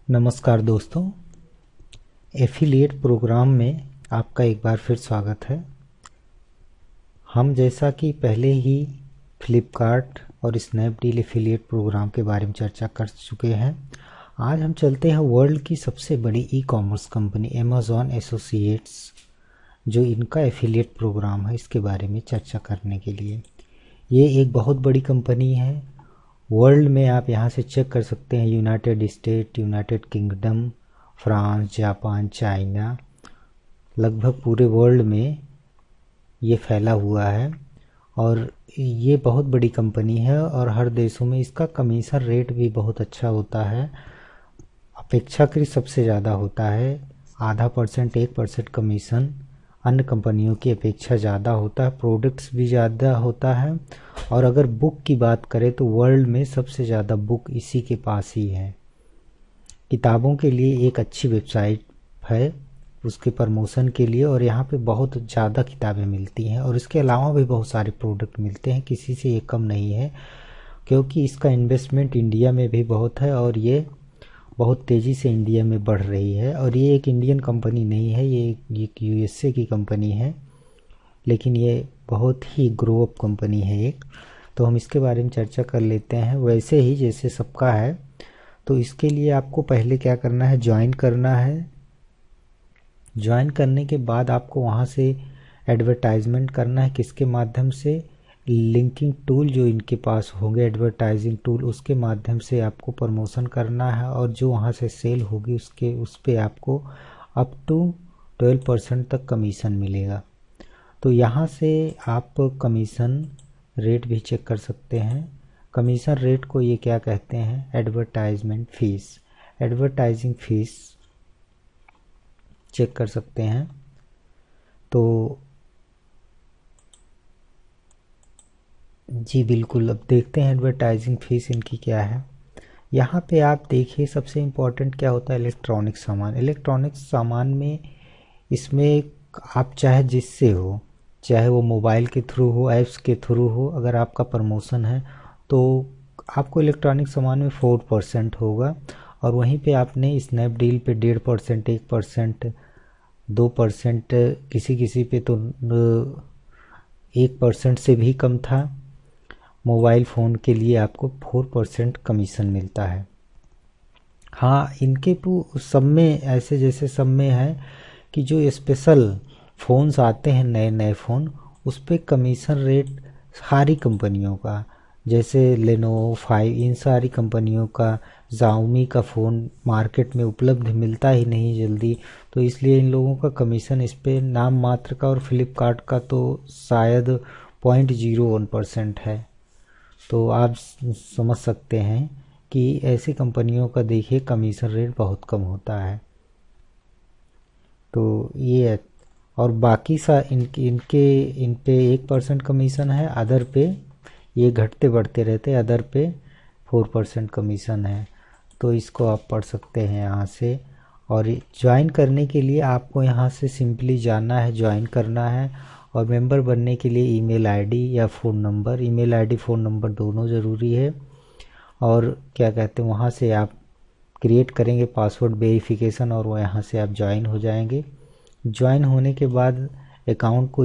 नमस्कार दोस्तों, affiliate programme में आपका एक बार फिर स्वागत है। हम जैसा कि पहले ही फ्लिपकार्ट और स्नैपडील एफिलिएट प्रोग्राम के बारे में चर्चा कर चुके हैं। आज हम चलते हैं वर्ल्ड की सबसे बड़ी e commerce company Amazon associates, जो इनका एफिलिएट प्रोग्राम है, इसके बारे में चर्चा करने के लिए। ये एक बहुत बड़ी कंपनी है। वर्ल्ड में आप यहाँ से चेक कर सकते हैं, United state, United kingdom, France, Japan, China, लगभग पूरे वर्ल्ड में ये फैला हुआ है और ये बहुत बड़ी कंपनी है और हर देशों में इसका कमीशन रेट भी बहुत अच्छा होता है। अपेक्षाकृत सबसे ज़्यादा होता है, 0.5% 1% कमीशन अन्य कंपनियों की अपेक्षा ज़्यादा होता है। प्रोडक्ट्स भी ज़्यादा होता है और अगर बुक की बात करें तो वर्ल्ड में सबसे ज़्यादा बुक इसी के पास ही है। किताबों के लिए एक अच्छी वेबसाइट है उसके प्रमोशन के लिए, और यहाँ पे बहुत ज़्यादा किताबें मिलती हैं और इसके अलावा भी बहुत सारे प्रोडक्ट मिलते हैं, किसी से ये कम नहीं है, क्योंकि इसका इन्वेस्टमेंट इंडिया में भी बहुत है और ये बहुत तेज़ी से इंडिया में बढ़ रही है। और ये एक इंडियन कंपनी नहीं है, ये एक यूएसए की कंपनी है, लेकिन ये बहुत ही ग्रो अप कंपनी है एक। तो हम इसके बारे में चर्चा कर लेते हैं। वैसे ही जैसे सबका है, तो इसके लिए आपको पहले क्या करना है, ज्वाइन करना है। ज्वाइन करने के बाद आपको वहाँ से एडवर्टाइजमेंट करना है। किसके माध्यम से? लिंकिंग टूल जो इनके पास होंगे, एडवर्टाइजिंग टूल, उसके माध्यम से आपको प्रमोशन करना है और जो वहाँ से सेल होगी उस पे आपको अप टू 12% तक कमीशन मिलेगा। तो यहाँ से आप कमीशन रेट भी चेक कर सकते हैं। कमीशन रेट को ये क्या कहते हैं? Advertisement fees, advertising fees cheque कर सकते हैं। तो जी बिल्कुल, अब देखते हैं एडवर्टाइजिंग फीस इनकी क्या है। यहाँ पे आप देखिए, सबसे इम्पोर्टेंट क्या होता है, इलेक्ट्रॉनिक सामान। इलेक्ट्रॉनिक सामान में इसमें आप चाहे जिससे हो, चाहे वो मोबाइल के थ्रू हो, ऐप्स के थ्रू हो, अगर आपका प्रमोशन है तो आपको इलेक्ट्रॉनिक सामान में 4% होगा। और वहीं पे आपने स्नैपडील पे 1.5%, 1%, 2%, किसी किसी पे तो 1% से भी कम था। मोबाइल फ़ोन के लिए आपको 4% कमीशन मिलता है। हाँ, इनके सब में ऐसे जैसे सब में है कि जो स्पेशल फ़ोन्स आते हैं, नए नए फ़ोन, उस पर कमीशन रेट सारी कंपनियों का, जैसे लेनोवो, 5, इन सारी कंपनियों का, Xiaomi का फ़ोन मार्केट में उपलब्ध मिलता ही नहीं जल्दी, तो इसलिए इन लोगों का कमीशन इस पर नाम मात्र का, और फ्लिपकार्ट का तो शायद 0.01% है। तो आप समझ सकते हैं कि ऐसी कंपनियों का देखिए कमीशन रेट बहुत कम होता है। तो ये, और बाकी इन पे 1% कमीशन है, अदर पे ये घटते बढ़ते रहते हैं, अदर पे 4% कमीशन है। तो इसको आप पढ़ सकते हैं यहाँ से। और ज्वाइन करने के लिए आपको यहाँ से सिंपली जाना है, ज्वाइन करना है, और मेंबर बनने के लिए ईमेल आईडी या phone number, email ID phone number दोनों ज़रूरी है। और क्या कहते हैं, वहाँ से आप क्रिएट करेंगे पासवर्ड वेरिफिकेशन और वो यहाँ से आप ज्वाइन हो जाएंगे। ज्वाइन होने के बाद अकाउंट को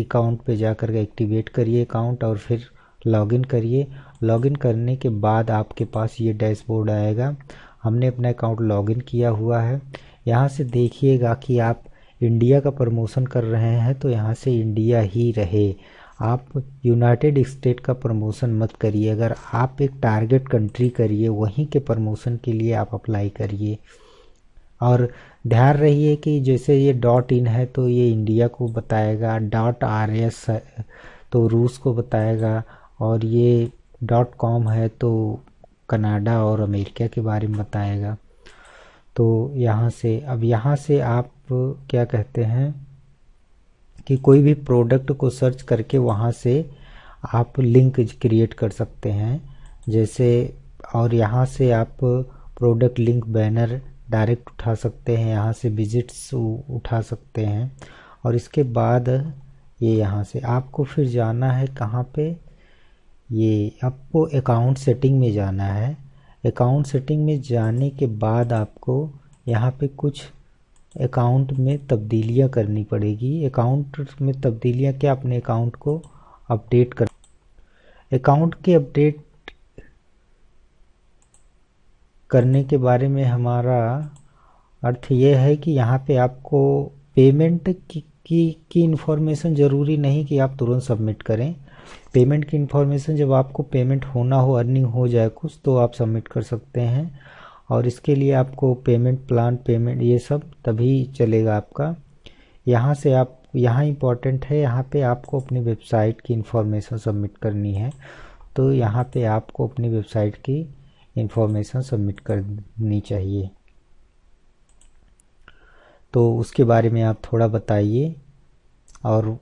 अकाउंट पे जाकर के एक्टिवेट करिए अकाउंट, और फिर लॉगिन करिए। लॉगिन करने के बाद आपके पास ये डैशबोर्ड आएगा। हमने अपना अकाउंट लॉगिन किया हुआ है। यहाँ से देखिएगा कि आप इंडिया का प्रमोशन कर रहे हैं तो यहाँ से इंडिया ही रहे, आप यूनाइटेड स्टेट का प्रमोशन मत करिए। अगर आप एक टारगेट कंट्री करिए, वहीं के प्रमोशन के लिए आप अप्लाई करिए। और ध्यान रहिए कि जैसे ये .in है तो ये इंडिया को बताएगा, .rs तो रूस को बताएगा, और ये .com है तो कनाडा और अमेरिका के बारे में बताएगा। तो यहाँ से आप क्या कहते हैं कि कोई भी प्रोडक्ट को सर्च करके वहाँ से आप लिंक क्रिएट कर सकते हैं जैसे, और यहाँ से आप प्रोडक्ट लिंक बैनर डायरेक्ट उठा सकते हैं, यहाँ से विजिट्स उठा सकते हैं। और इसके बाद ये यहाँ से आपको फिर जाना है कहाँ पे, ये आपको अकाउंट सेटिंग में जाना है। अकाउंट सेटिंग में जाने के बाद आपको यहाँ पे कुछ अकाउंट में तब्दीलियाँ करनी पड़ेगी। अकाउंट में तब्दीलियाँ क्या, अपने अकाउंट को अपडेट कर, अकाउंट के अपडेट करने के बारे में हमारा अर्थ यह है कि यहाँ पे आपको पेमेंट की इन्फॉर्मेशन ज़रूरी नहीं कि आप तुरंत सबमिट करें। पेमेंट की इन्फॉर्मेशन जब आपको पेमेंट होना हो, अर्निंग हो जाए कुछ, तो आप सबमिट कर सकते हैं। और इसके लिए आपको पेमेंट प्लान, पेमेंट ये सब तभी चलेगा आपका। यहाँ से आप, यहाँ इम्पॉर्टेंट है, यहाँ पे आपको अपनी वेबसाइट की इन्फॉर्मेशन सबमिट करनी है। तो यहाँ पे आपको अपनी वेबसाइट की इन्फॉर्मेशन सबमिट करनी चाहिए। तो उसके बारे में आप थोड़ा बताइए, और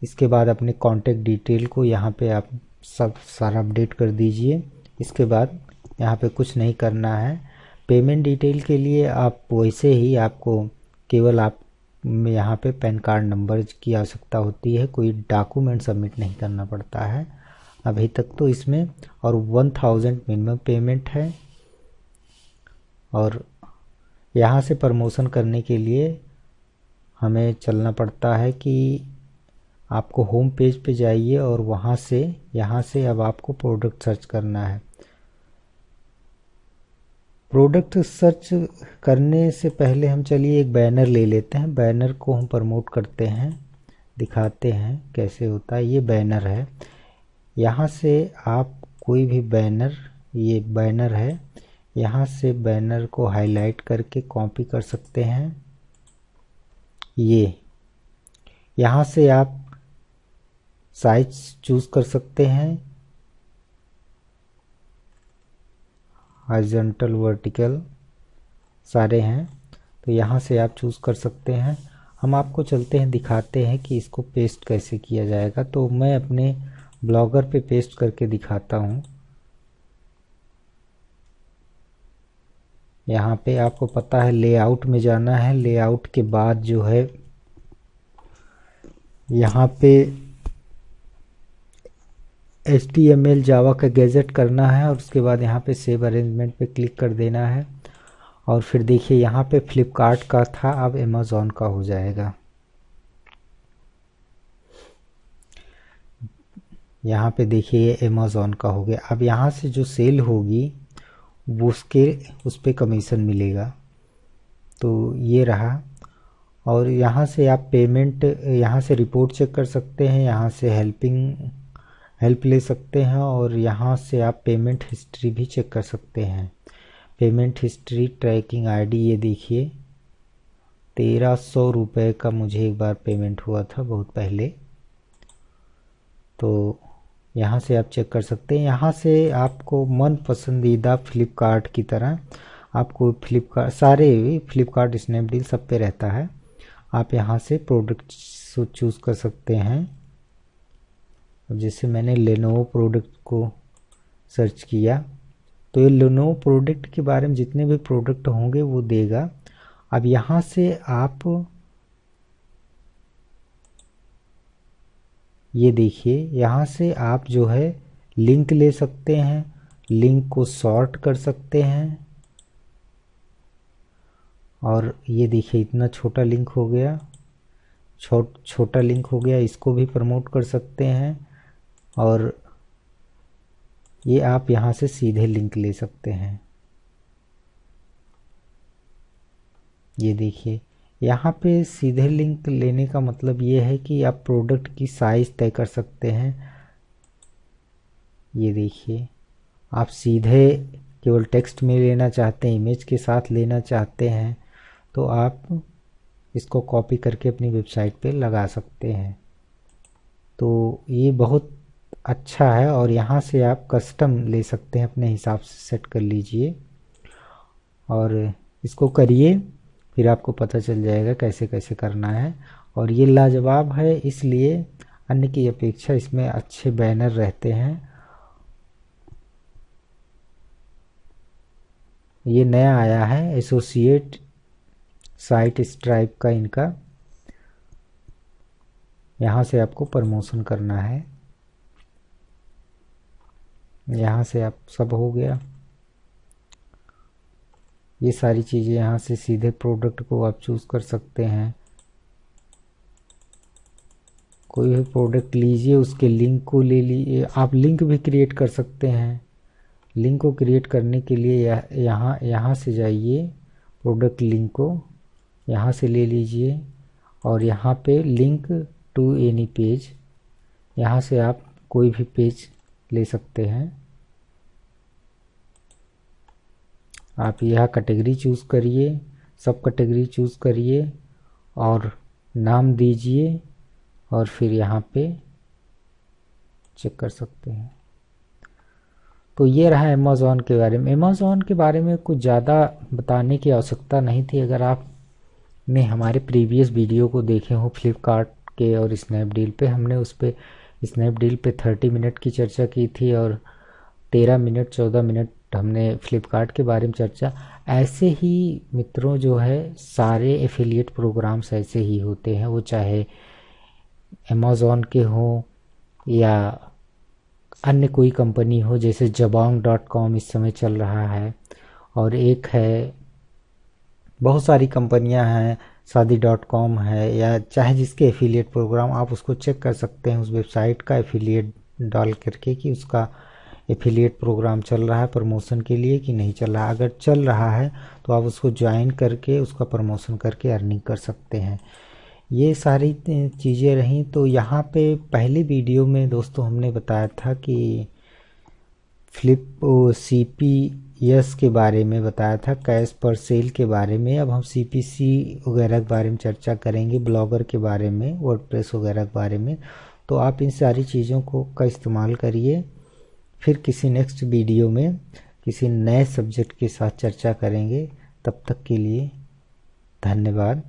इसके बाद अपने कॉन्टेक्ट डिटेल को यहाँ पे आप सब सारा अपडेट कर दीजिए। इसके बाद यहाँ पे कुछ नहीं करना है। पेमेंट डिटेल के लिए आप वैसे ही आपको केवल आप यहाँ पे पैन कार्ड नंबर की आवश्यकता होती है, कोई डॉक्यूमेंट सबमिट नहीं करना पड़ता है अभी तक तो इसमें। और 1000 मिनिमम पेमेंट है। और यहाँ से प्रमोशन करने के लिए हमें चलना पड़ता है कि आपको होम पेज पे जाइए और वहाँ से, यहाँ से अब आपको प्रोडक्ट सर्च करना है। प्रोडक्ट सर्च करने से पहले हम चलिए एक बैनर ले लेते हैं। बैनर को हम प्रमोट करते हैं, दिखाते हैं कैसे होता है। ये बैनर है, यहाँ से आप कोई भी बैनर, ये बैनर है, यहाँ से बैनर को हाईलाइट करके कॉपी कर सकते हैं। ये यहाँ से आप साइज चूज कर सकते हैं, हॉरिजॉन्टल, वर्टिकल सारे हैं, तो यहाँ से आप चूज कर सकते हैं। हम आपको चलते हैं, दिखाते हैं कि इसको पेस्ट कैसे किया जाएगा। तो मैं अपने ब्लॉगर पे पेस्ट करके दिखाता हूँ। यहाँ पे आपको पता है लेआउट में जाना है। लेआउट के बाद जो है यहाँ पे HTML जावा का गैजेट करना है, और उसके बाद यहाँ पे सेव अरेंजमेंट पे क्लिक कर देना है। और फिर देखिए यहाँ पे फ्लिपकार्ट का था, अब अमेज़ॉन का हो जाएगा। यहाँ पे देखिए ये अमेज़ॉन का हो गया। अब यहाँ से जो सेल होगी वो उस पे कमीशन मिलेगा। तो ये रहा। और यहाँ से आप पेमेंट, यहाँ से रिपोर्ट चेक कर सकते हैं, यहाँ से हेल्प ले सकते हैं, और यहाँ से आप पेमेंट हिस्ट्री भी चेक कर सकते हैं। पेमेंट हिस्ट्री, ट्रैकिंग आईडी, ये देखिए 1300 रुपये का मुझे एक बार पेमेंट हुआ था बहुत पहले। तो यहाँ से आप चेक कर सकते हैं। यहाँ से आपको मन पसंदीदा फ्लिपकार्ट की तरह आपको फ्लिपकार्ट, सारे फ्लिपकार्ट, स्नैपडील सब पे रहता है। आप यहाँ से प्रोडक्ट चूज़ कर सकते हैं। जैसे मैंने लेनोवो प्रोडक्ट को सर्च किया, तो ये लेनोवो प्रोडक्ट के बारे में जितने भी प्रोडक्ट होंगे वो देगा। अब यहाँ से आप ये देखिए, यहाँ से आप जो है लिंक ले सकते हैं, लिंक को सॉर्ट कर सकते हैं। और ये देखिए इतना छोटा लिंक हो गया, छोटा लिंक हो गया, इसको भी प्रमोट कर सकते हैं। और ये आप यहाँ से सीधे लिंक ले सकते हैं। ये देखिए यहाँ पे सीधे लिंक लेने का मतलब ये है कि आप प्रोडक्ट की साइज़ तय कर सकते हैं। ये देखिए आप सीधे केवल टेक्स्ट में लेना चाहते हैं, इमेज के साथ लेना चाहते हैं, तो आप इसको कॉपी करके अपनी वेबसाइट पे लगा सकते हैं। तो ये बहुत अच्छा है। और यहाँ से आप कस्टम ले सकते हैं, अपने हिसाब से सेट कर लीजिए और इसको करिए, फिर आपको पता चल जाएगा कैसे कैसे करना है। और ये लाजवाब है इसलिए अन्य की अपेक्षा इसमें अच्छे बैनर रहते हैं। ये नया आया है एसोसिएट साइट स्ट्राइप का इनका, यहाँ से आपको प्रमोशन करना है। यहाँ से आप सब हो गया। ये सारी चीज़ें यहाँ से सीधे प्रोडक्ट को आप चूज़ कर सकते हैं। कोई भी प्रोडक्ट लीजिए, उसके लिंक को ले लीजिए। आप लिंक भी क्रिएट कर सकते हैं। लिंक को क्रिएट करने के लिए यहाँ से जाइए, प्रोडक्ट लिंक को यहाँ से ले लीजिए और यहाँ पे लिंक टू एनी पेज, यहाँ से आप कोई भी पेज ले सकते हैं। आप यह कैटेगरी चूज़ करिए, सब कैटेगरी चूज़ करिए और नाम दीजिए और फिर यहाँ पे चेक कर सकते हैं। तो ये रहा अमेज़ॉन के बारे में। अमेज़ॉन के बारे में कुछ ज़्यादा बताने की आवश्यकता नहीं थी। अगर आपने हमारे प्रीवियस वीडियो को देखे हो फ्लिपकार्ट के और स्नैपडील पे, हमने उस पे स्नैपडील पे 30 मिनट की चर्चा की थी और 14 मिनट हमने फ्लिपकार्ट के बारे में चर्चा। ऐसे ही मित्रों जो है सारे एफिलिएट प्रोग्राम्स ऐसे ही होते हैं, वो चाहे अमेज़ॉन के हों या अन्य कोई कंपनी हो, जैसे jabong.com इस समय चल रहा है और एक है, बहुत सारी कंपनियां हैं, शादी.com है, या चाहे जिसके एफिलिएट प्रोग्राम आप उसको चेक कर सकते हैं उस वेबसाइट का एफिलिएट डाल करके कि उसका एफिलिएट प्रोग्राम चल रहा है प्रमोशन के लिए कि नहीं चल रहा। अगर चल रहा है तो आप उसको ज्वाइन करके उसका प्रमोशन करके अर्निंग कर सकते हैं। ये सारी चीज़ें रहीं। तो यहाँ पे पहले वीडियो में दोस्तों हमने बताया था कि CPS के बारे में बताया था, कैश पर सेल के बारे में। अब हम CPC वगैरह के बारे में चर्चा करेंगे, ब्लॉगर के बारे में, वर्डप्रेस वगैरह के बारे में। तो आप इन सारी चीज़ों का इस्तेमाल करिए। फिर किसी नेक्स्ट वीडियो में किसी नए सब्जेक्ट के साथ चर्चा करेंगे। तब तक के लिए धन्यवाद।